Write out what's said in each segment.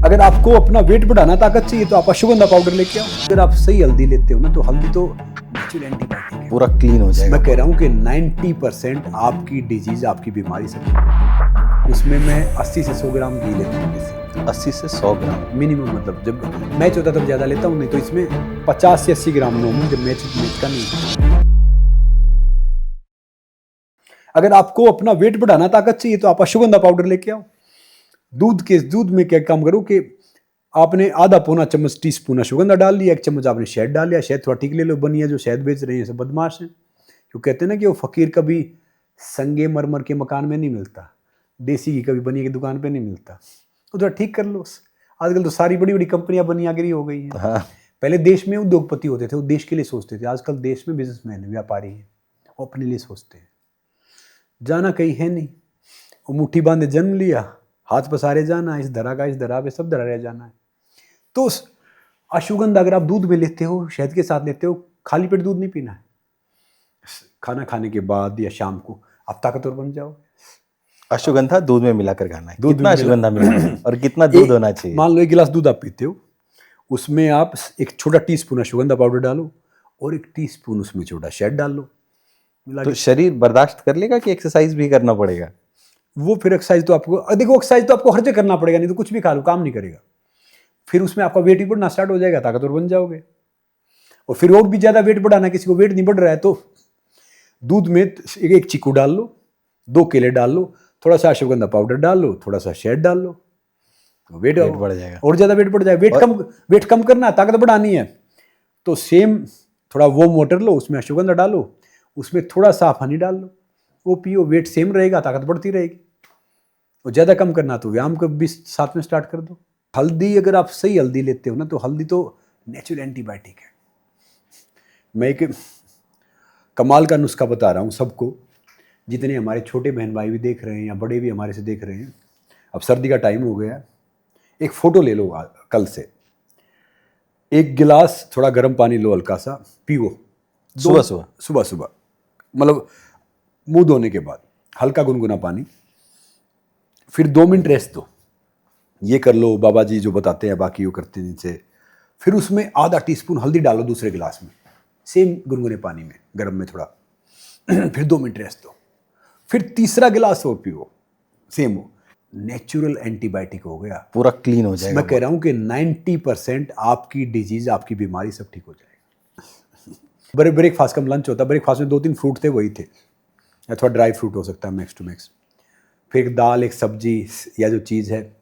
अगर आपको अपना वेट बढ़ाना ताकत चाहिए तो आप अश्वगंधा पाउडर लेके आओ। अगर आप सही हल्दी लेते हो ना तो हल्दी तो नेचुरल एंटीबायोटिक है, पूरा क्लीन हो जाएगा। मैं कह रहा हूँ कि 90% आपकी डिजीज आपकी बीमारी सब उसमें मैं 80 से 100 ग्राम घी लेता हूँ। 80 से 100 ग्राम मिनिमम, मतलब जब मैच होता है तब ज़्यादा लेता हूँ, नहीं तो इसमें 50 से 80 ग्राम नॉर्मल जब मैच का नहीं। अगर आपको अपना वेट बढ़ाना ताकत चाहिए तो आप अश्वगंधा पाउडर लेके आओ। दूध में क्या काम करो कि आपने आधा पौना चम्मच टीस्पून अश्वगंधा डाल लिया, 1 चम्मच आपने शहद डाल लिया। शहद थोड़ा ठीक ले लो, बनिया जो शहद बेच रहे हैं सब बदमाश हैं। क्यों कहते हैं ना कि वो फकीर कभी संगे मरमर के मकान में नहीं मिलता, देसी घी कभी बनिया की दुकान पे नहीं मिलता। तो थोड़ा ठीक कर लो। आजकल तो सारी बड़ी बड़ी कंपनियां बनियागिरी हो गई हैं। हाँ। पहले देश में उद्योगपति होते थे, वो देश के लिए सोचते थे। आजकल देश में बिजनेसमैन है, व्यापारी हैं, वो अपने लिए सोचते हैं। जाना कहीं है नहीं, वो मुट्ठी बांधे जन्म लिया, हाथ पसारे जाना, इस धरा का इस धरा पे सब धरा रह जाना है। तो अश्वगंधा अगर आप दूध में लेते हो, शहद के साथ लेते हो, खाली पेट दूध नहीं पीना है। खाना खाने के बाद या शाम को आप ताकतवर बन जाओ। अश्वगंधा दूध में मिलाकर खाना है। दूध कितना में अश्वगंधा मिलाना है और कितना दूध होना चाहिए? मान लो 1 गिलास दूध आप पीते हो, उसमें आप 1 छोटा टीस्पून अश्वगंधा पाउडर डालो और 1 टीस्पून उसमें छोटा शहद डाल लो। तो शरीर बर्दाश्त कर लेगा कि एक्सरसाइज भी करना पड़ेगा? वो फिर एक्सरसाइज तो आपको देखो, एक्सरसाइज तो आपको हर जगह करना पड़ेगा, नहीं तो कुछ भी खा लो काम नहीं करेगा। फिर उसमें आपका वेट भी बढ़ना स्टार्ट हो जाएगा, ताकतवर बन जाओगे। और फिर और भी ज्यादा वेट बढ़ाना, किसी को वेट नहीं बढ़ रहा है तो दूध में 1 चीकू डाल लो, 2 केले डाल लो, थोड़ा सा अश्वगंधा पाउडर डाल लो, थोड़ा सा शहद डाल लो, वेट बढ़ जाएगा। और ज्यादा वेट बढ़ जाएगा। वेट कम करना, ताकत बढ़ानी है तो सेम थोड़ा वार्म वाटर लो, उसमें अश्वगंधा डालो, उसमें थोड़ा सा हनी डाल लो, वो पियो, वेट सेम रहेगा, ताकत बढ़ती रहेगी। और ज़्यादा कम करना तो व्यायाम को भी साथ में स्टार्ट कर दो। हल्दी अगर आप सही हल्दी लेते हो ना तो हल्दी तो नेचुरल एंटीबायोटिक है। मैं एक कमाल का नुस्खा बता रहा हूँ सबको, जितने हमारे छोटे बहन भाई भी देख रहे हैं या बड़े भी हमारे से देख रहे हैं। अब सर्दी का टाइम हो गया, एक फ़ोटो ले लो कल से, 1 गिलास थोड़ा गर्म पानी लो, हल्का सा पियो सुबह, मतलब मुंह धोने के बाद हल्का गुनगुना पानी, फिर 2 मिनट रेस्ट दो। ये कर लो, बाबा जी जो बताते हैं बाकी वो करते हैं जिनसे। फिर उसमें आधा टीस्पून हल्दी डालो दूसरे गिलास में, सेम गुनगुने पानी में, गर्म में थोड़ा फिर 2 मिनट रेस्ट दो, फिर तीसरा गिलास और पियो, सेम हो। नेचुरल एंटीबायोटिक हो गया, पूरा क्लीन हो जाएगा। मैं कह रहा हूँ कि 90% आपकी डिजीज आपकी बीमारी सब ठीक हो जाएगा। ब्रेकफास्ट का लंच होता है, ब्रेकफास्ट में 2-3 फ्रूट थे, वही थे, या थोड़ा ड्राई फ्रूट हो सकता है मैक्स टू मैक्स। फिर 1 दाल 1 सब्जी या जो चीज़ है,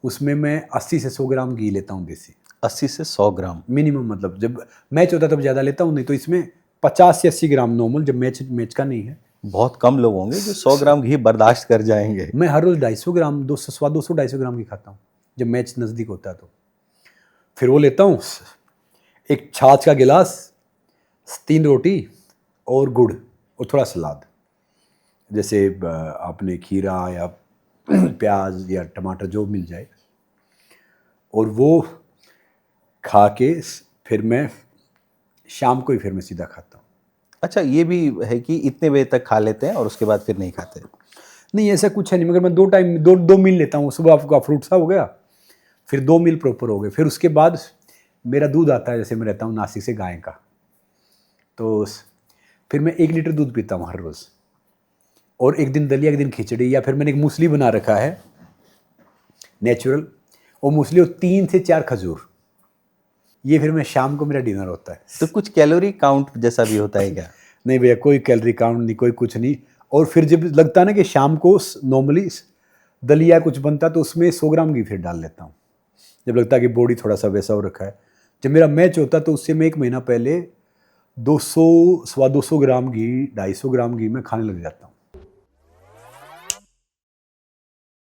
उसमें मैं 80 से 100 ग्राम घी लेता हूँ देसी। 80 से 100 ग्राम मिनिमम, मतलब जब मैच होता है तब ज़्यादा लेता हूँ, नहीं तो इसमें 50 से 80 ग्राम नॉर्मल जब मैच का नहीं है। बहुत कम लोग होंगे जो 100 ग्राम घी बर्दाश्त कर जाएंगे। मैं हर रोज़ 250 ग्राम 200-250 ग्राम घी खाता हूँ जब मैच नज़दीक होता है तो। फिर वो लेता हूँ, 1 छाछ का गिलास, 3 रोटी और गुड़ और थोड़ा सलाद, जैसे आपने खीरा या प्याज या टमाटर जो मिल जाए, और वो खा के फिर मैं शाम को ही फिर मैं सीधा खाता हूँ। अच्छा, ये भी है कि इतने बजे तक खा लेते हैं और उसके बाद फिर नहीं खाते? नहीं, ऐसा कुछ है नहीं, मगर मैं 2 टाइम 2 मील लेता हूँ। सुबह आपका फ्रूट सा हो गया, फिर 2 मील प्रॉपर हो गए। फिर उसके बाद मेरा दूध आता है, जैसे मैं रहता हूँ नासिक से, गाय का, तो फिर मैं 1 लीटर दूध पीता हूँ हर रोज़, और 1 दिन दलिया 1 दिन खिचड़ी, या फिर मैंने एक मूसली बना रखा है नेचुरल, और मूसली और 3 से 4 खजूर, ये फिर मैं शाम को मेरा डिनर होता है। तो कुछ कैलोरी काउंट जैसा भी होता है क्या? नहीं भैया, कोई कैलोरी काउंट नहीं, कोई कुछ नहीं। और फिर जब लगता है ना कि शाम को नॉर्मली दलिया कुछ बनता है तो उसमें 100 ग्राम घी फिर डाल लेता हूँ, जब लगता है कि बॉडी थोड़ा सा वैसा हो रखा है। जब मेरा मैच होता है तो उससे मैं 1 महीना पहले 200 सवा 200 ग्राम घी 250 ग्राम घी में खाने लग जाता हूँ।